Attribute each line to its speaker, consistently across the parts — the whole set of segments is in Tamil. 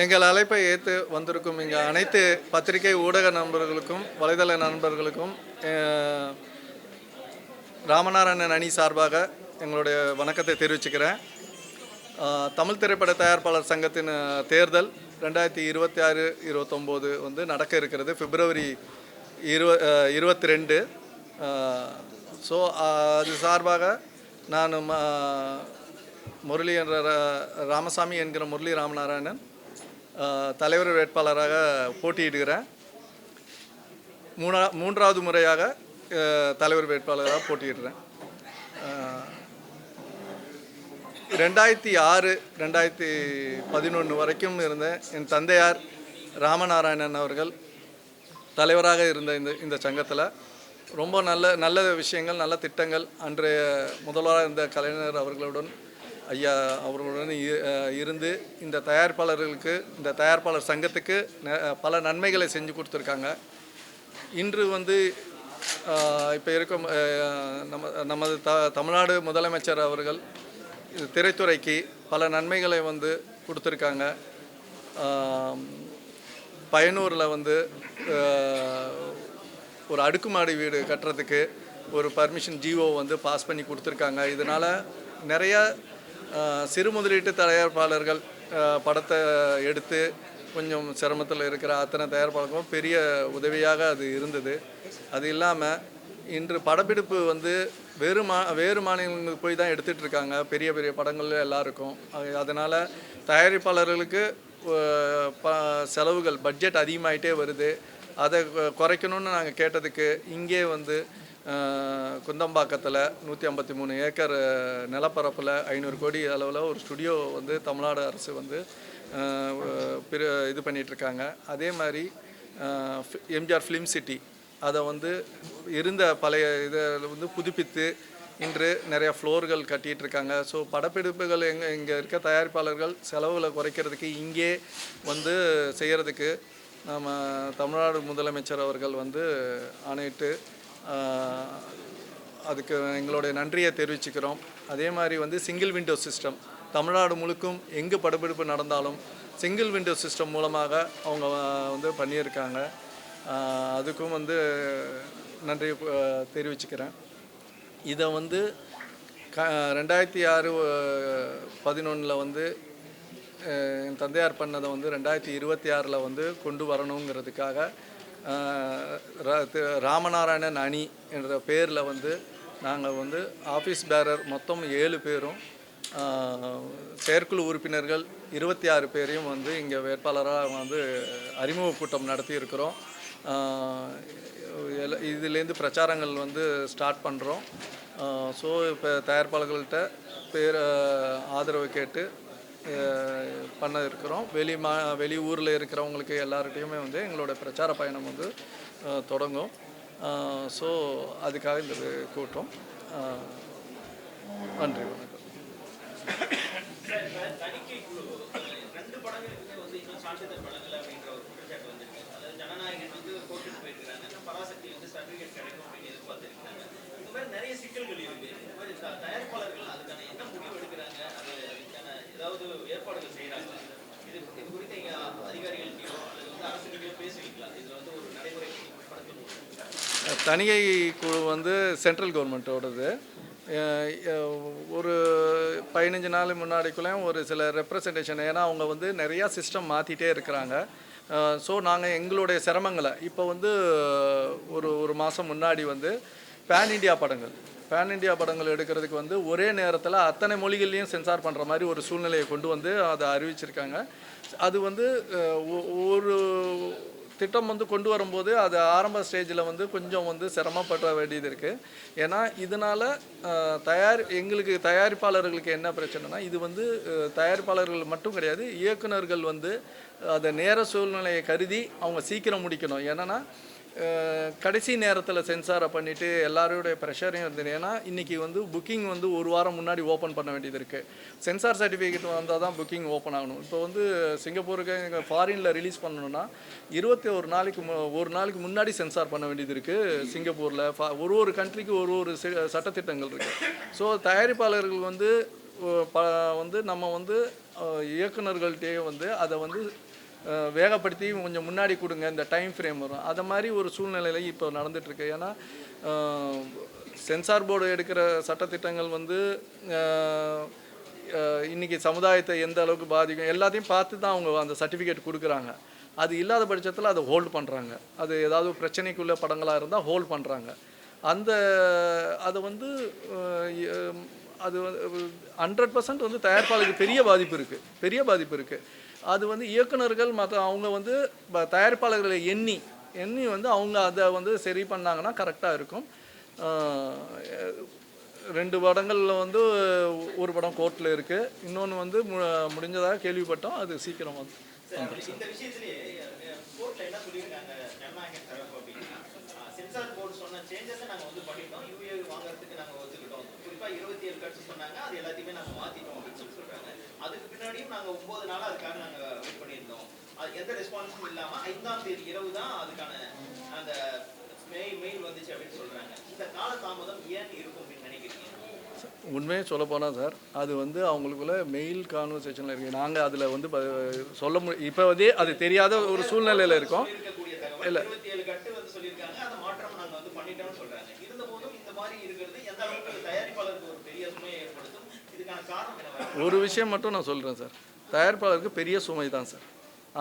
Speaker 1: எங்கள் அழைப்பை ஏற்று வந்திருக்கும் இங்கே அனைத்து பத்திரிகை ஊடக நண்பர்களுக்கும் வலைதள நண்பர்களுக்கும் ராமநாராயணன் அணி சார்பாக எங்களுடைய வணக்கத்தை தெரிவிச்சுக்கிறேன். தமிழ் திரைப்பட தயாரிப்பாளர் சங்கத்தின் தேர்தல் 2026-29 வந்து நடக்க இருக்கிறது. பிப்ரவரி 22. ஸோ அது சார்பாக நான் முரளி என்ற ராமசாமி என்கிற முரளி ராமநாராயணன் தலைவர் வேட்பாளராக போட்டியிடுகிறேன். மூன்றாவது முறையாக தலைவர் வேட்பாளராக போட்டியிடுறேன். 2006-2011 வரைக்கும் இருந்த என் தந்தையார் ராமநாராயணன் அவர்கள் தலைவராக இருந்த இந்த சங்கத்தில் ரொம்ப நல்ல விஷயங்கள், நல்ல திட்டங்கள் அன்றைய முதல்வராக இருந்த கலைஞர் அவர்களுடன் ஐயா அவர்களுடன் இருந்து இந்த தயாரிப்பாளர்களுக்கு, இந்த தயாரிப்பாளர் சங்கத்துக்கு பல நன்மைகளை செஞ்சு கொடுத்துருக்காங்க. இன்று வந்து இப்போ இருக்கும் நமது தமிழ்நாடு முதலமைச்சர் அவர்கள் திரைத்துறைக்கு பல நன்மைகளை வந்து கொடுத்துருக்காங்க. பயனூரில் வந்து ஒரு அடுக்குமாடி வீடு கட்டுறதுக்கு ஒரு பர்மிஷன் ஜிஓ வந்து பாஸ் பண்ணி கொடுத்துருக்காங்க. இதனால் நிறையா சிறு முதலீட்டு தயாரிப்பாளர்கள் படத்தை எடுத்து கொஞ்சம் சிரமத்தில் இருக்கிற அத்தனை தயாரிப்பாளர்களும் பெரிய உதவியாக அது இருந்தது. அது இல்லாமல் இன்று படப்பிடிப்பு வந்து வேறு மாநிலங்களுக்கு போய் தான் எடுத்துகிட்டு இருக்காங்க பெரிய பெரிய படங்கள் எல்லாருக்கும். அதனால் தயாரிப்பாளர்களுக்கு செலவுகள் பட்ஜெட் அதிகமாகிட்டே வருது. அதை குறைக்கணும்னு நாங்கள் கேட்டதுக்கு இங்கே வந்து குந்தம்பாக்கத்தில் 153 ஏக்கர் நிலப்பரப்பில் 500 கோடி அளவில் ஒரு ஸ்டுடியோ வந்து தமிழ்நாடு அரசு வந்து இது பண்ணிகிட்ருக்காங்க. அதே மாதிரி எம்ஜிஆர் ஃபிலிம் சிட்டி அதை வந்து இருந்த பழைய இதை வந்து புதுப்பித்து இன்று நிறையா ஃப்ளோர்கள் கட்டிகிட்ருக்காங்க. ஸோ படப்பிடிப்புகள் இங்கே இருக்க தயாரிப்பாளர்கள் செலவுகளை குறைக்கிறதுக்கு இங்கே வந்து செய்கிறதுக்கு நம்ம தமிழ்நாடு முதலமைச்சர் அவர்கள் வந்து ஆணையிட்டு அதுக்கு எங்களுடைய நன்றியை தெரிவிச்சுக்கிறோம். அதே மாதிரி வந்து சிங்கிள் விண்டோ சிஸ்டம் தமிழ்நாடு முழுக்கும் எங்கே படப்பிடிப்பு நடந்தாலும் சிங்கிள் விண்டோ சிஸ்டம் மூலமாக அவங்க வந்து பண்ணியிருக்காங்க. அதுக்கும் வந்து நன்றி தெரிவிச்சுக்கிறேன். இதை வந்து 2006-11 வந்து என் தந்தையார் பண்ணதை வந்து 2026 வந்து கொண்டு வரணுங்கிறதுக்காக ராமநாராயணன் அணி என்ற பேரில் வந்து நாங்கள் வந்து ஆஃபீஸ் பேரர் மொத்தம் 7 பேரும் செயற்குழு உறுப்பினர்கள் 26 பேரையும் வந்து இங்கே வேட்பாளராக வந்து அறிமுக கூட்டம் நடத்தியிருக்கிறோம். இதுலேருந்து பிரச்சாரங்கள் வந்து ஸ்டார்ட் பண்ணுறோம். ஸோ இப்போ தயாரிப்பாளர்கள்ட்ட ஆதரவு கேட்டு பண்ண இருக்கிறோம். வெளி ஊரில் இருக்கிறவங்களுக்கு எல்லார்கிட்டையுமே வந்து எங்களோட பிரச்சார பயணம் வந்து தொடங்கும். ஸோ அதுக்காக இந்த கூட்டம். நன்றி, வணக்கம். தணிகை குழு வந்து சென்ட்ரல் கவர்மெண்ட்டோடது. ஒரு 15 நாள் முன்னாடிக்குள்ளே ஒரு சில ரெப்ரசன்டேஷன், ஏன்னா அவங்க வந்து நிறையா சிஸ்டம் மாற்றிட்டே இருக்கிறாங்க. ஸோ நாங்கள் எங்களுடைய சிரமங்களை இப்போ வந்து ஒரு மாதம் முன்னாடி வந்து பேன் இண்டியா படங்கள் எடுக்கிறதுக்கு வந்து ஒரே நேரத்தில் அத்தனை மொழிகள்லையும் சென்சார் பண்ணுற மாதிரி ஒரு சூழ்நிலையை கொண்டு வந்து அதை அறிவிச்சிருக்காங்க. அது வந்து ஒரு திட்டம் வந்து கொண்டு வரும்போது அது ஆரம்ப ஸ்டேஜில் வந்து கொஞ்சம் வந்து சிரமப்பட வேண்டியது இருக்குது. ஏன்னா இதனால் எங்களுக்கு தயாரிப்பாளர்களுக்கு என்ன பிரச்சனைனா, இது வந்து தயாரிப்பாளர்கள் மட்டும் கிடையாது, இயக்குநர்கள் வந்து அதை நேர சூழ்நிலையை கருதி அவங்க சீக்கிரம் முடிக்கணும். ஏன்னா கடைசி நேரத்தில் சென்சாரை பண்ணிவிட்டு எல்லாரோடைய ப்ரெஷரையும் இருந்தது. ஏன்னா இன்றைக்கி வந்து புக்கிங் வந்து ஒரு வாரம் முன்னாடி ஓப்பன் பண்ண வேண்டியது இருக்குது. சென்சார் சர்டிஃபிகேட் வந்தால் தான் புக்கிங் ஓப்பன் ஆகணும். இப்போ வந்து சிங்கப்பூருக்கு எங்கள் ஃபாரினில் ரிலீஸ் பண்ணணுன்னா 21 நாளைக்கு முன்னாடி சென்சார் பண்ண வேண்டியது இருக்குது. சிங்கப்பூரில் ஒரு கண்ட்ரிக்கு ஒரு சட்டத்திட்டங்கள் இருக்குது. ஸோ தயாரிப்பாளர்கள் வந்து நம்ம வந்து இயக்குனர்கள்ட்டே வந்து அதை வந்து வேகப்படுத்தி கொஞ்சம் முன்னாடி கொடுங்க, இந்த டைம் ஃப்ரேம் வரும். அதை மாதிரி ஒரு சூழ்நிலையில் இப்போ நடந்துகிட்ருக்கு. ஏன்னா சென்சார் போர்டு எடுக்கிற சட்டத்திட்டங்கள் வந்து இன்றைக்கி சமுதாயத்தை எந்த அளவுக்கு பாதிக்கும் எல்லாத்தையும் பார்த்து தான் அவங்க அந்த சர்டிஃபிகேட் கொடுக்குறாங்க. அது இல்லாத பட்சத்தில் அதை ஹோல்ட் பண்ணுறாங்க. அது ஏதாவது பிரச்சனைக்குள்ள படங்களாக இருந்தால் ஹோல்ட் பண்ணுறாங்க. அதை வந்து அது 100% வந்து தயாரிப்பாளருக்கு பெரிய பாதிப்பு இருக்குது. அது வந்து இயக்குனர்கள் மற்ற அவங்க வந்து தயாரிப்பாளர்களை எண்ணி வந்து அவங்க அதை வந்து சரி பண்ணாங்கன்னா கரெக்டாக இருக்கும். 2 படங்களில் வந்து ஒரு படம் கோர்ட்டில் இருக்குது, இன்னொன்று வந்து முடிஞ்சதாக கேள்விப்பட்டோம். அது சீக்கிரம் வந்து சென்சார் போர்டு சொன்ன சேஞ்சஸை நாங்கள் வந்து பண்ணிட்டோம், யூஏ வாங்குறதுக்கு நாங்கள் ஒத்துக்கிட்டோம். குறிப்பாக 27 கட்சி சொன்னாங்க, அது எல்லாத்தையுமே நாங்கள் மாற்றிட்டோம் அப்படின்னு சொல்கிறாங்க. அதுக்கு பின்னாடியும் நாங்கள் 9 நாளாக அதுக்காக நாங்கள் வெயிட் பண்ணியிருந்தோம். அது எந்த ரெஸ்பான்ஸும் இல்லாமல் 5ஆம் தேதி இரவு தான் அதுக்கான அந்த மெயில் வந்துச்சு அப்படின்னு சொல்கிறாங்க. இந்த கால தாமதம் ஏன் இருக்கும் அப்படின்னு நினைக்கிறீங்க? உண்மையே சொல்லப்போனால் சார், அது வந்து அவங்களுக்குள்ள மெயில் கான்வர்சேஷனில் இருக்குது. நாங்கள் அதில் வந்து சொல்ல இப்போ வந்து அது தெரியாத ஒரு சூழ்நிலையில் இருக்கோம். இல்லை, 27 கட்டு வந்து சொல்லியிருக்காங்க, அந்த மாற்றம் நாங்கள் வந்து பண்ணிட்டோம்னு சொல்கிறாங்க. இருந்தபோதும் இந்த மாதிரி இருக்கிறது எந்த அளவுக்கு தயாரிப்பாளருக்கு ஒரு பெரிய சுமையை ஏற்படுத்தும்? இதுக்கான காரணம் என்ன? ஒரு விஷயம் மட்டும் நான் சொல்கிறேன் சார், தயாரிப்பாளருக்கு பெரிய சுமை தான் சார்.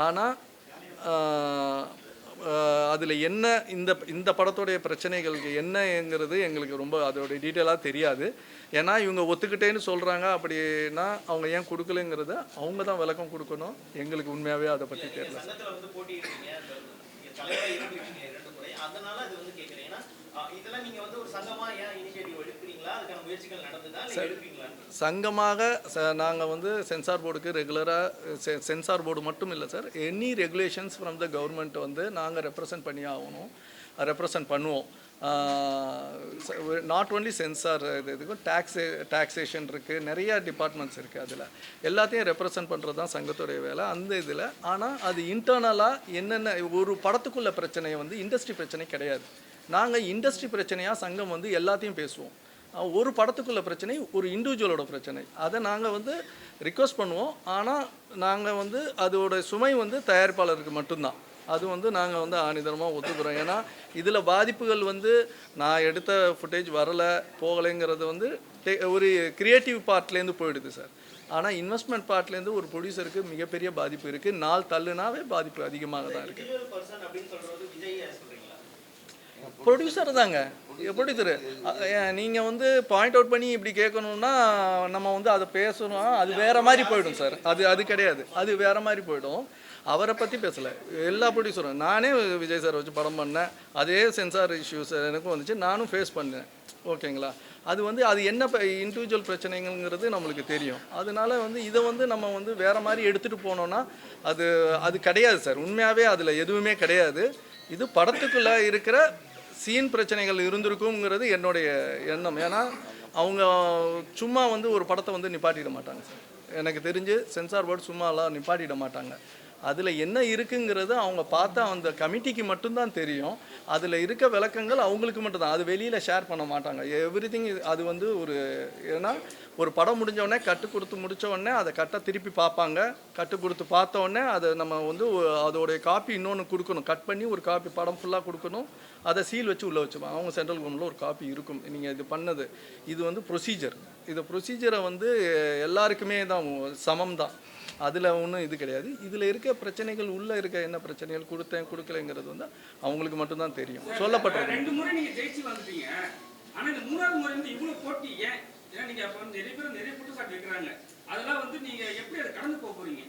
Speaker 1: ஆனால் அதில் என்ன இந்த படத்துடைய பிரச்சனைகளுக்கு என்னங்கிறது எங்களுக்கு ரொம்ப அதோடைய டீட்டெயிலாக தெரியாது. ஏன்னா இவங்க ஒத்துக்கிட்டேன்னு சொல்கிறாங்க. அப்படின்னா அவங்க ஏன் கொடுக்கலங்கிறத அவங்க தான் விளக்கம் கொடுக்கணும். எங்களுக்கு உண்மையாகவே அதை பற்றி தெரியல. சங்கமாக நாங்கள் வந்து சென்சார் போர்டுக்கு ரெகுலராக சென்சார் போர்டு மட்டும் இல்லை sir, any regulations from the government வந்து நாங்கள் ரெப்ரசன்ட் பண்ணி ஆகணும், ரெப்ரசன்ட் பண்ணுவோம். நாட் ஓன்லி சென்சார், இதுக்கும் டாக்ஸேஷன் இருக்குது, நிறையா டிபார்ட்மெண்ட்ஸ் இருக்குது. அதில் எல்லாத்தையும் ரெப்ரசன்ட் பண்ணுறது தான் சங்கத்துடைய வேலை அந்த இதில். ஆனால் அது இன்டர்னலாக என்னென்ன ஒரு படத்துக்குள்ள பிரச்சனையை வந்து இண்டஸ்ட்ரி பிரச்சனை கிடையாது. நாங்கள் இண்டஸ்ட்ரி பிரச்சனையாக சங்கம் வந்து எல்லாத்தையும் பேசுவோம். ஒரு படத்துக்குள்ள பிரச்சனை ஒரு இண்டிவிஜுவலோட பிரச்சனை, அதை நாங்கள் வந்து ரிக்வெஸ்ட் பண்ணுவோம். ஆனால் நாங்கள் வந்து அதோட சுமை வந்து தயாரிப்பாளருக்கு மட்டும்தான். அது வந்து நாங்கள் வந்து ஆணிதரமாக ஒத்துக்கிறோம். ஏன்னா இதில் பாதிப்புகள் வந்து நான் எடுத்த ஃபுட்டேஜ் போகலைங்கிறது வந்து ஒரு க்ரியேட்டிவ் பார்ட்லேருந்து போயிடுது சார். ஆனால் இன்வெஸ்ட்மெண்ட் பார்ட்லேருந்து ஒரு ப்ரொடியூசருக்கு மிகப்பெரிய பாதிப்பு இருக்குது. நாள் தள்ளுனாவே பாதிப்பு அதிகமாக தான் இருக்குது. ப்ரொடியூசர் தாங்க, ப்ரொடியூசரு. நீங்கள் வந்து பாயிண்ட் அவுட் பண்ணி இப்படி கேட்கணுன்னா நம்ம வந்து அதை பேசணும், அது வேறு மாதிரி போயிடும் சார். அது கிடையாது, அது வேறு மாதிரி போயிடும். அவரை பற்றி பேசலை, எல்லா ப்ரொடியூசரும். நானே விஜய் சார் வச்சு படம் பண்ணேன், அதே சென்சார் இஷ்யூஸ் எனக்கும் வந்துச்சு, நானும் ஃபேஸ் பண்ணேன். ஓகேங்களா? அது வந்து அது என்ன இண்டிவிஜுவல் பிரச்சனைங்கிறது நம்மளுக்கு தெரியும். அதனால வந்து இதை வந்து நம்ம வந்து வேறு மாதிரி எடுத்துகிட்டு போனோன்னா அது கிடையாது சார். உண்மையாகவே அதில் எதுவுமே கிடையாது. இது படத்துக்குள்ளே இருக்கிற சீன் பிரச்சனைகள் இருந்திருக்குங்கிறது என்னுடைய எண்ணம். ஏன்னா அவங்க சும்மா வந்து ஒரு படத்தை வந்து நிப்பாட்டிட மாட்டாங்க சார். எனக்கு தெரிஞ்சு சென்சார் போர்டு சும்மாலாம் நிப்பாட்டிட மாட்டாங்க. அதில் என்ன இருக்குங்கிறது அவங்க பார்த்தா அந்த கமிட்டிக்கு மட்டும்தான் தெரியும். அதில் இருக்க விளக்கங்கள் அவங்களுக்கு மட்டும்தான், அது வெளியில் ஷேர் பண்ண மாட்டாங்க. எவ்ரிதிங் அது வந்து ஏன்னா ஒரு படம் முடிஞ்ச கட்டு கொடுத்து முடித்த உடனே அதை திருப்பி பார்ப்பாங்க. கட்டு கொடுத்து பார்த்த உடனே அதை நம்ம வந்து அதோடைய காப்பி இன்னொன்று கொடுக்கணும், கட் பண்ணி ஒரு காப்பி படம் ஃபுல்லாக கொடுக்கணும். அதை சீல் வச்சு உள்ளே வச்சுப்பாங்க. அவங்க சென்ட்ரல் கவர்மெண்ட்டில் ஒரு காப்பி இருக்கும். நீங்கள் இது பண்ணது இது வந்து ப்ரொசீஜர். இந்த ப்ரொசீஜரை வந்து எல்லாருக்குமே தான் சமம் தான். அதில் ஒன்றும் இது கிடையாது. இதில் இருக்க பிரச்சனைகள் உள்ளே இருக்க என்ன பிரச்சனைகள் கொடுக்கலைங்கிறது வந்து அவங்களுக்கு மட்டும்தான் தெரியும். சொல்லப்பட்டிருக்கு.
Speaker 2: 2 முறை நீங்கள் ஜெயிச்சு வந்துட்டீங்க, ஆனால் இந்த 3வது முறை வந்து இவ்வளோ போட்டி ஏன்? ஏன்னா நீங்கள் அப்போ நிறைய பேர் நிறைய குற்றச்சாட்டு வைக்கிறாங்க. அதெல்லாம் வந்து நீங்கள் எப்படி அதை கடந்து போக போகிறீங்க?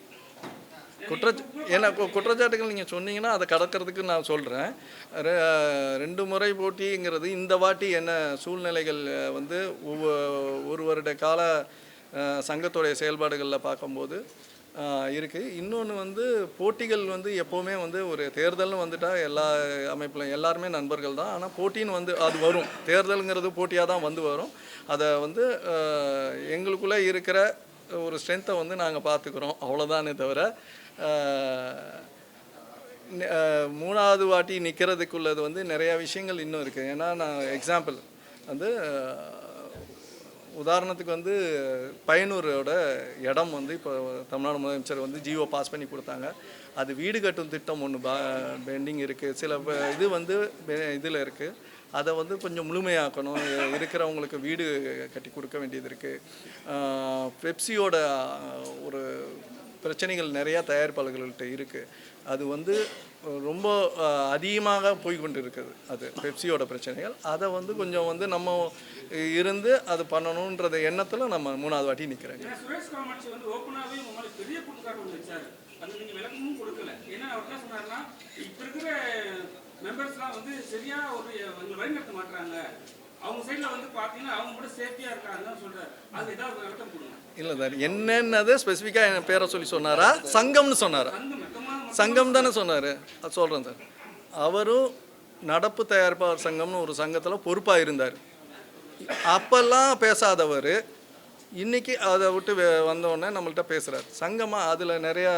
Speaker 1: ஏன்னா குற்றச்சாட்டுகள் நீங்கள் சொன்னீங்கன்னா அதை கடக்கிறதுக்கு நான் சொல்கிறேன். 2 முறை போட்டிங்கிறது இந்த வாட்டி என்ன சூழ்நிலைகள் வந்து ஒரு வருட கால சங்கத்துடைய செயல்பாடுகளில் பார்க்கும்போது இருக்குது. இன்னொன்று வந்து போட்டிகள் வந்து எப்போவுமே வந்து ஒரு தேர்தல்னு வந்துட்டால் எல்லா அமைப்பிலும் எல்லாருமே நண்பர்கள் தான். ஆனால் போட்டின்னு வந்து அது வரும், தேர்தலுங்கிறது போட்டியாக தான் வரும். அதை வந்து எங்களுக்குள்ளே இருக்கிற ஒரு ஸ்ட்ரென்த்தை வந்து நாங்கள் பார்த்துக்குறோம், அவ்வளோதானே தவிர 3வது வாட்டி நிற்கிறதுக்குள்ளது வந்து நிறையா விஷயங்கள் இன்னும் இருக்குது. ஏன்னா நான் எக்ஸாம்பிள் வந்து உதாரணத்துக்கு வந்து பையனூரோட இடம் வந்து இப்போ தமிழ்நாடு முதலமைச்சர் வந்து ஜியோ பாஸ் பண்ணி கொடுத்தாங்க. அது வீடு கட்டும் திட்டம் ஒன்று பெண்டிங் இருக்குது. சில இது வந்து இதில் இருக்குது. அதை வந்து கொஞ்சம் முழுமையாக்கணும். இருக்கிறவங்களுக்கு வீடு கட்டி கொடுக்க வேண்டியது இருக்குது. பெப்சியோட ஒரு பிரச்சனைகள் நிறையா தயாரிப்பாளர்கள்ட்ட இருக்குது. அது வந்து ரொம்ப அதிகமாக போய்கொண்டு இருக்குது. அது பெப்சியோட பிரச்சனைகள். அதை வந்து கொஞ்சம் வந்து நம்ம இருந்து அது பண்ணணுன்றத எண்ணத்தில் நம்ம 3வது வாட்டி நிற்கிறேங்க.
Speaker 2: சுரேஷ் காமாட்சி வந்து ஓப்பனாகவே உங்களுக்கு பெரிய குற்றச்சாட்டு ஒன்று வச்சார். அது நீங்கள் விளக்கமும் கொடுக்கல. ஏன்னா அவர் என்ன சொன்னார்னா, இப்போ இருக்கிற மெம்பர்ஸ்லாம் வந்து சரியாக ஒரு வழிநடத்த மாட்டுறாங்க. அவங்க சைடில் வந்து பார்த்தீங்கன்னா அவங்க கூட சேஃப்டியாக இருக்காங்கன்னு சொல்கிறார். அது ஏதாவது விளக்கம் கொடுங்க.
Speaker 1: இல்லை சார், என்னென்னது ஸ்பெசிஃபிக்காக என் பேரை சொல்லி சொன்னாரா? சங்கம்னு சொன்னாரா? சங்கம் தானே சொன்னார். அது சொல்கிறேன் சார். அவரும் நடப்பு தயாரிப்பாளர் சங்கம்னு ஒரு சங்கத்தில் பொறுப்பாக இருந்தார். அப்போல்லாம் பேசாதவர் இன்றைக்கி அதை விட்டு வந்தோடனே நம்மள்கிட்ட பேசுகிறார். சங்கமாக அதில் நிறையா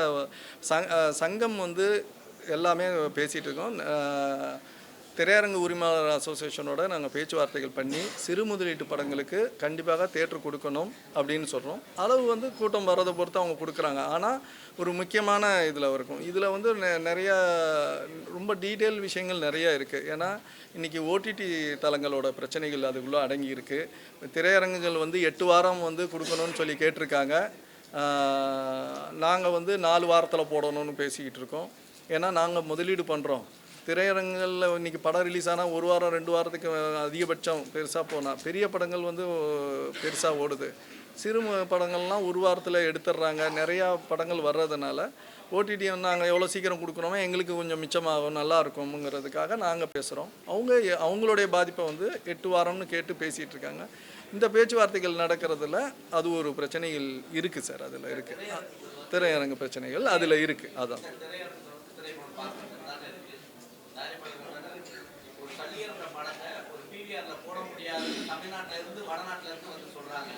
Speaker 1: சங்கம் வந்து எல்லாமே பேசிகிட்டு இருக்கோம். திரையரங்கு உரிமையாளர் அசோசியேஷனோட நாங்கள் பேச்சுவார்த்தைகள் பண்ணி சிறு முதலீட்டு படங்களுக்கு கண்டிப்பாக தேட்டர் கொடுக்கணும் அப்படின்னு சொல்கிறோம். அளவு வந்து கூட்டம் வர்றதை பொறுத்து அவங்க கொடுக்குறாங்க. ஆனால் ஒரு முக்கியமான இதில் இருக்கும். இதில் வந்து நிறையா ரொம்ப டீட்டெயில் விஷயங்கள் நிறையா இருக்குது. ஏன்னா இன்றைக்கி ஓடிடி தளங்களோட பிரச்சனைகள் அதுக்குள்ளே அடங்கி இருக்குது. திரையரங்குகள் வந்து 8 வாரம் வந்து கொடுக்கணும்னு சொல்லி கேட்டிருக்காங்க. நாங்கள் வந்து 4 வாரத்தில் போடணும்னு பேசிக்கிட்டு இருக்கோம். ஏன்னா நாங்கள் முதலீடு பண்ணுறோம். திரையரங்குகளில் இன்றைக்கி படம் ரிலீஸ் ஆனால் 1 வாரம் 2 வாரத்துக்கு அதிகபட்சம் பெருசாக போனால், பெரிய படங்கள் வந்து பெருசாக ஓடுது. சிறு படங்கள்லாம் 1 வாரத்தில் எடுத்துடுறாங்க. நிறையா படங்கள் வர்றதுனால ஓடிடி நாங்கள் எவ்வளோ சீக்கிரம் கொடுக்குறோமோ எங்களுக்கு கொஞ்சம் மிச்சமாகும், நல்லா இருக்கும்ங்கிறதுக்காக நாங்கள் பேசுகிறோம். அவங்களுடைய பாதிப்பை வந்து 8 வாரம்னு கேட்டு பேசிகிட்டு இருக்காங்க. இந்த பேச்சுவார்த்தைகள் நடக்கிறதுல அது ஒரு பிரச்சனைகள் இருக்குது சார். அதில் இருக்குது திரையரங்கு பிரச்சனைகள் அதில் இருக்குது. அதான்
Speaker 3: தமிழ்நாட்டில இருந்து வடநாட்டில இருந்து வந்து சொல்றாங்க.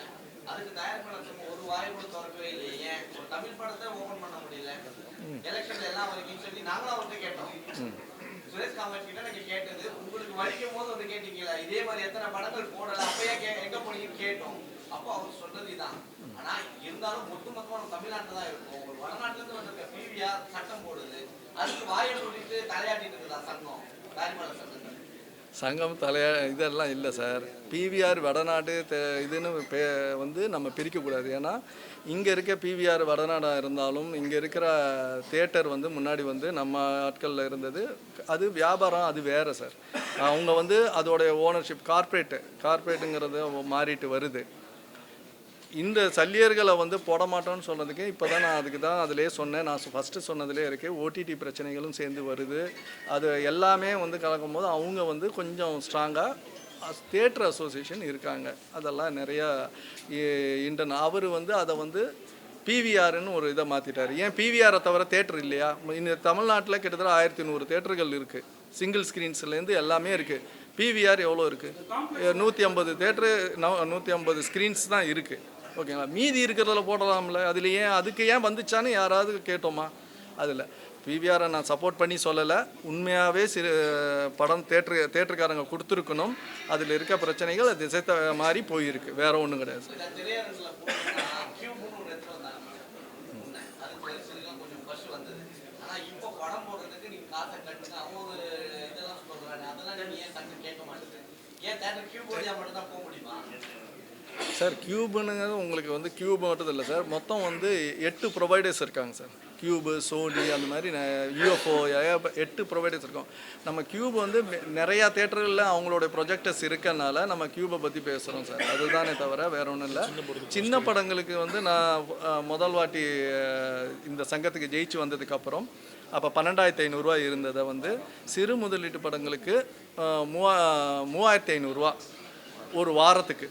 Speaker 3: அதுக்கு தயாரிப்பாளர் ஒரு வாய் கூட திறக்கவே இல்லை. ஏன் ஒரு தமிழ் படத்தை ஓபன் பண்ண முடியல? எலெக்ஷன்ல எல்லாம் வரைக்கும் சொல்லி நாங்களும் அவர்கிட்ட கேட்டோம். சுரேஷ் காமாட்சி கிட்ட நாங்க கேட்டது, உங்களுக்கு வடிக்கும் போது வந்து கேட்டீங்களா இதே மாதிரி எத்தனை படங்கள் போடல, அப்பயே எங்க போனீங்கன்னு கேட்டோம். அப்போ அவர் சொல்றது இதான். ஆனா இருந்தாலும் ஒட்டுமொத்தமா நம்ம தமிழ்நாட்டில் தான் இருக்கும். ஒரு வடநாட்டுல இருந்து வந்திருக்க பிவிஆர் சட்டம் போடுது. அதுக்கு வாயை சொல்லிட்டு தலையாட்டிட்டு இருக்குதா சங்கம், தயாரிப்பாளர் சங்கம்?
Speaker 1: சங்கம் இதெல்லாம் இல்லை சார். பிவிஆர் வடநாடு இதுன்னு வந்து நம்ம பிரிக்கக்கூடாது. ஏன்னா இங்கே இருக்க பிவிஆர் வடநாடாக இருந்தாலும் இங்கே இருக்கிற தியேட்டர் வந்து முன்னாடி வந்து நம்ம ஆட்களில் இருந்தது. அது வியாபாரம், அது வேறு சார். அவங்க வந்து அதோடைய ஓனர்ஷிப் கார்ப்பரேட்டுங்கிறது மாறிட்டு வருது. இந்த சல்லியர்களை வந்து போட மாட்டோம்னு சொன்னதுக்கு இப்போ தான் நான் அதுக்கு தான் அதிலே சொன்னேன். நான் ஃபஸ்ட்டு சொன்னதிலே இருக்குது. ஓடிடி பிரச்சனைகளும் சேர்ந்து வருது. அது எல்லாமே வந்து கலக்கும்போது அவங்க வந்து கொஞ்சம் ஸ்ட்ராங்காக தியேட்டர் அசோசியேஷன் இருக்காங்க. அதெல்லாம் நிறையா அவர் வந்து அதை வந்து பிவிஆர்னு ஒரு இதை மாற்றிட்டார். ஏன் பிவிஆரை தவிர தேட்டர் இல்லையா? இந்த தமிழ்நாட்டில் கிட்டத்தட்ட 1100 தேட்டர்கள் இருக்குது. சிங்கிள் ஸ்க்ரீன்ஸ்லேருந்து எல்லாமே இருக்குது. பிவிஆர் எவ்வளோ இருக்குது? 150 தேட்டரு, 150 ஸ்க்ரீன்ஸ் தான் இருக்குது. ஓகேங்களா? மீதி இருக்கிறதுல போடலாம்ல. அதில் அதுக்கு ஏன் வந்துச்சான்னு யாராவது கேட்டோமா? அதில் பிவிஆரை நான் சப்போர்ட் பண்ணி சொல்லலை. உண்மையாகவே படம் தேட்டருக்காரங்க கொடுத்துருக்கணும். அதில் இருக்க பிரச்சனைகள் அது திசை மாதிரி போயிருக்கு. வேறு ஒன்றும் கிடையாது. சார் கியூபுங்கிறது உங்களுக்கு வந்து கியூப் மட்டும் இல்லை சார். மொத்தம் வந்து 8 ப்ரொவைடர்ஸ் இருக்காங்க சார். கியூபு, சோனி, அந்த மாதிரி யூஎஃப்ஓ 8 ப்ரொவைடர்ஸ் இருக்கும். நம்ம கியூப் வந்து நிறையா தேட்டர்களில் அவங்களோட ப்ரொஜெக்டர்ஸ் இருக்கனால நம்ம கியூபை பற்றி பேசுகிறோம் சார். அதுதானே தவிர வேறு ஒன்றும் இல்லை. சின்ன படங்களுக்கு வந்து நான் முதல் வாட்டி இந்த சங்கத்துக்கு ஜெயிச்சு வந்ததுக்கப்புறம் அப்போ 12,500 இருந்ததை வந்து சிறு முதலீட்டு படங்களுக்கு 3,500 ஒரு வாரத்துக்கு,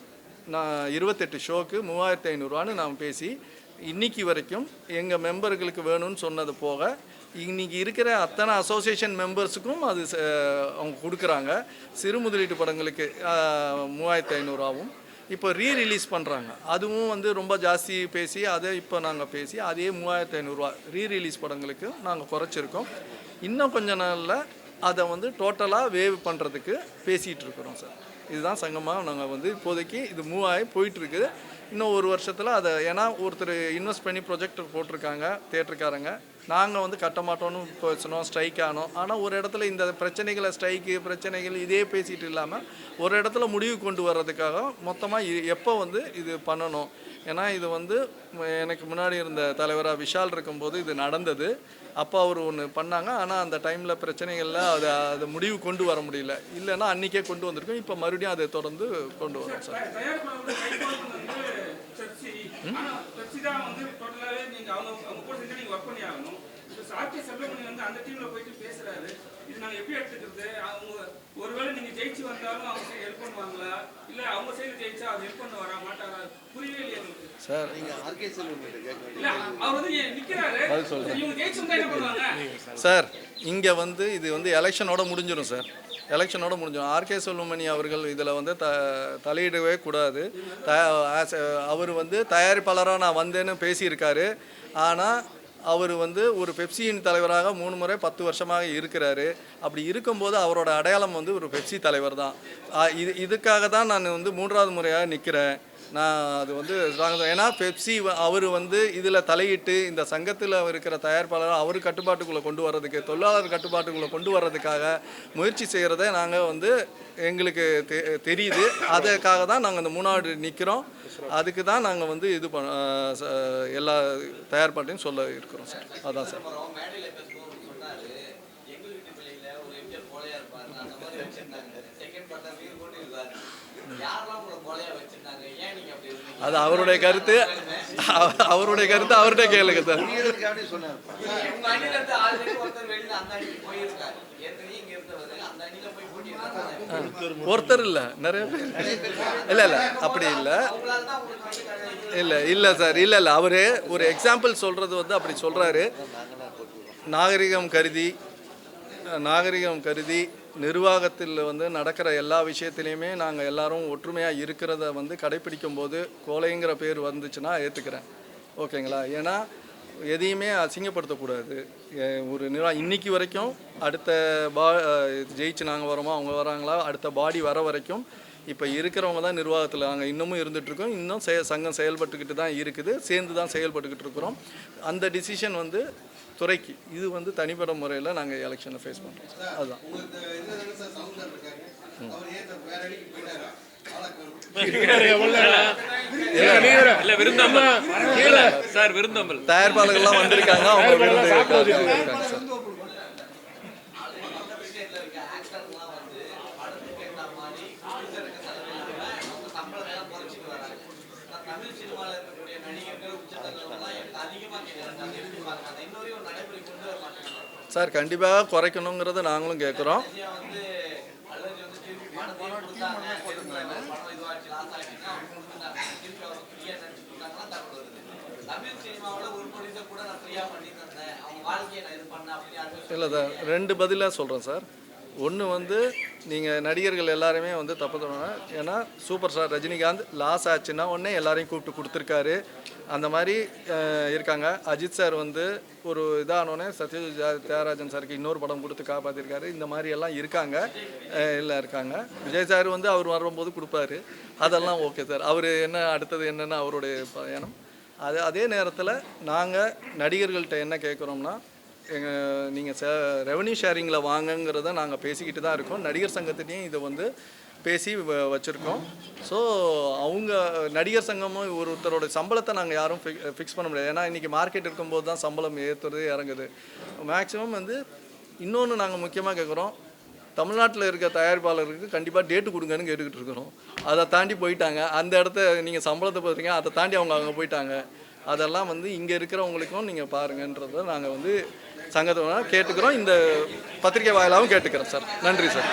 Speaker 1: நான் 28 ஷோக்கு 3,500 நான் பேசி இன்றைக்கி வரைக்கும் எங்கள் மெம்பர்களுக்கு வேணும்னு சொன்னது போக இன்றைக்கி இருக்கிற அத்தனை அசோசியேஷன் மெம்பர்ஸுக்கும் அது அவங்க கொடுக்குறாங்க. சிறு முதலீட்டு படங்களுக்கு 3,500 இப்போ ரீரிலீஸ் பண்ணுறாங்க. அதுவும் வந்து ரொம்ப ஜாஸ்தி பேசி அதை இப்போ நாங்கள் பேசி அதே 3,500 ரீரிலீஸ் படங்களுக்கு நாங்கள் குறைச்சிருக்கோம். இன்னும் கொஞ்ச நாளில் அதை வந்து டோட்டலாக வேவ் பண்ணுறதுக்கு பேசிகிட்டு இருக்கிறோம் சார். இதுதான் சங்கமாக நாங்கள் வந்து இப்போதைக்கு இது மூவ் ஆகி போயிட்டுருக்கு. இன்னும் ஒரு வருஷத்தில் அதை ஏன்னா ஒருத்தர் இன்வெஸ்ட் பண்ணி ப்ரொஜெக்டர் போட்டிருக்காங்க தேட்டருக்காரங்க, நாங்கள் வந்து கட்ட மாட்டோன்னு பேசணும், ஸ்ட்ரைக் ஆனோம். ஆனால் ஒரு இடத்துல இந்த பிரச்சனைகளை ஸ்ட்ரைக்கு பிரச்சனைகள் இதே பேசிகிட்டு இல்லாமல் ஒரு இடத்துல முடிவு கொண்டு வர்றதுக்காக மொத்தமாக எப்போ வந்து இது பண்ணணும். ஏன்னா இது வந்து எனக்கு முன்னாடி இருந்த தலைவராக விஷால் இருக்கும்போது இது நடந்தது. அப்போ அவர் ஒன்று பண்ணாங்க. ஆனால் அந்த டைமில் பிரச்சனைகளில் அதை முடிவு கொண்டு வர முடியல. இல்லைன்னா அன்றைக்கே கொண்டு வந்திருக்கோம். இப்போ மறுபடியும் அதை தொடர்ந்து கொண்டு வரோம் சார்.
Speaker 2: பெப்சி தான் வந்து டோட்டலாவே நீங்க அவங்க கூட சேர்ந்து நீங்க ஒர்க் பண்ணி ஆகணும். இப்போ சாத்திய செல்வமணி வந்து அந்த டீம்ல போயிட்டு பேசுறாரு. இது நாங்க எப்படி எடுத்துக்கிறது? அவங்க ஒருவேளை நீங்க ஜெயிச்சு வந்தாலும் அவங்க சைடு ஹெல்ப் பண்ணுவாங்களா, இல்ல அவங்க சைடு ஜெயிச்சா அவர் ஹெல்ப் பண்ண வரா மாட்டாரா? புரியவே இல்லையா உங்களுக்கு
Speaker 1: சார்?
Speaker 4: நீங்க ஆர்கே செல்வமணி கேட்க
Speaker 2: இல்ல அவர் வந்து நிக்கிறாரு, இவங்க ஜெயிச்சு வந்தா என்ன பண்ணுவாங்க
Speaker 1: சார்? இங்கே வந்து இது வந்து எலெக்ஷனோட முடிஞ்சிடும் சார். எலெக்ஷனோட முடிஞ்சிடும். ஆர்கே செல்வமணி அவர்கள் இதில் வந்து தலையிடவே கூடாது. அவர் வந்து தயாரிப்பாளராக நான் வந்தேன்னு பேசியிருக்காரு. ஆனால் அவர் வந்து ஒரு பெப்சியின் தலைவராக 3 முறை 10 வருஷமாக இருக்கிறாரு. அப்படி இருக்கும்போது அவரோட அடையாளம் வந்து ஒரு பெப்சி தலைவர் தான். இதுக்காக தான் நான் வந்து 3வது முறையாக நிற்கிறேன். நான் அது வந்து ஏன்னா பெப்சி அவர் வந்து இதில் தலையிட்டு இந்த சங்கத்தில் இருக்கிற தயாரிப்பாளர் அவர் கட்டுப்பாட்டுக்குள்ளே கொண்டு வர்றதுக்கு, தொழிலாளர் கட்டுப்பாட்டுக்குள்ளே கொண்டு வர்றதுக்காக முயற்சி செய்கிறத நாங்கள் வந்து எங்களுக்கு தெரியுது. அதுக்காக தான் நாங்கள் அந்த 3வது நிற்கிறோம். அதுக்கு தான் நாங்கள் வந்து இது எல்லா தயார்பாட்டையும் சொல்ல இருக்கிறோம் சார். அதான் சார். அது அவருடைய கருத்து. அவருடைய கருத்து அவர்கிட்ட கேளுங்க சார். ஒருத்தர் இல்லை, நிறைய பேர். இல்லை இல்லை அப்படி இல்லை. இல்லை இல்லை சார், இல்லை இல்லை. அவர் ஒரு எக்ஸாம்பிள் சொல்கிறது வந்து அப்படி சொல்கிறாரு. நாகரிகம் கருதி நிர்வாகத்தில் வந்து நடக்கிற எல்லா விஷயத்துலையுமே நாங்கள் எல்லாரும் ஒற்றுமையாக இருக்கிறத வந்து கடைப்பிடிக்கும் போது கோலைங்கிற பேர் வந்துச்சுன்னா ஏற்றுக்கிறேன். ஓகேங்களா? ஏன்னா எதையுமே அசிங்கப்படுத்தக்கூடாது. ஒரு இன்னைக்கு வரைக்கும் அடுத்த ஜெயிச்சு நாங்கள் வரோமோ அவங்க வராங்களா, அடுத்த பாடி வர வரைக்கும் இப்போ இருக்கிறவங்க தான் நிர்வாகத்தில் நாங்கள் இன்னமும் இருந்துகிட்ருக்கோம். இன்னும் சங்கம் செயல்பட்டுக்கிட்டு தான் இருக்குது, சேர்ந்து தான் செயல்பட்டுக்கிட்டு இருக்கிறோம். அந்த டிசிஷன் வந்து துறைக்கு, இது வந்து தனிப்பட்ட முறையில் நாங்கள் எலெக்ஷனை ஃபேஸ் பண்ணுறோம். அதுதான். தயாரிப்பாளர்கள்லாம் வந்திருக்காங்க, அவங்க இருக்காங்க சார். சார் கண்டிப்பாக குறைக்கணுங்கிறத நாங்களும் கேட்குறோம். இல்லை சார், 2 பதிலாக சொல்கிறேன் சார். ஒன்று வந்து நீங்கள் நடிகர்கள் எல்லாருமே வந்து தப்பு தருவாங்க. ஏன்னா சூப்பர் ஸ்டார் ரஜினிகாந்த் லாஸ் ஆச்சுன்னா உடனே எல்லாரையும் கூப்பிட்டு கொடுத்துருக்காரு. அந்த மாதிரி இருக்காங்க. அஜித் சார் வந்து ஒரு இதானோடனே தியாகராஜன் சாருக்கு இன்னொரு படம் கொடுத்து காப்பாற்றிருக்காரு. இந்த மாதிரி எல்லாம் இருக்காங்க. விஜய் சார் வந்து அவர் வரும்போது கொடுப்பாரு. அதெல்லாம் ஓகே சார். அவர் என்ன அடுத்தது என்னென்னு அவருடைய பயணம். அதே நேரத்தில் நாங்கள் நடிகர்கள்ட்ட என்ன கேட்குறோம்னா, நீங்கள் ரெவன்யூ ஷேரிங்கில் வாங்கங்கிறத நாங்கள் பேசிக்கிட்டு தான் இருக்கோம். நடிகர் சங்கத்திலையும் இதை வந்து பேசி வச்சுருக்கோம். ஸோ அவங்க நடிகர் சங்கமும் ஒருத்தரோட சம்பளத்தை நாங்கள் யாரும் ஃபிக்ஸ் பண்ண முடியாது. ஏன்னா இன்றைக்கி மார்க்கெட் இருக்கும்போது தான் சம்பளம் ஏற்றுறது இறங்குது. மேக்ஸிமம் வந்து இன்னொன்று நாங்கள் முக்கியமாக கேட்குறோம், தமிழ்நாட்டில் இருக்க தயாரிப்பாளருக்கு கண்டிப்பாக டேட்டு கொடுங்கன்னு கேட்டுக்கிட்டு இருக்கிறோம். அதை தாண்டி போயிட்டாங்க. அந்த இடத்த நீங்கள் சம்பளத்தை பார்த்துறீங்க, அதை தாண்டி அவங்க அங்கே போயிட்டாங்க. அதெல்லாம் வந்து இங்கே இருக்கிறவங்களுக்கும் நீங்கள் பாருங்கன்றதை நாங்கள் வந்து சங்கத்தை கேட்டுக்கிறோம். இந்த பத்திரிகை வாயிலாகவும் கேட்டுக்கிறோம் சார். நன்றி சார்.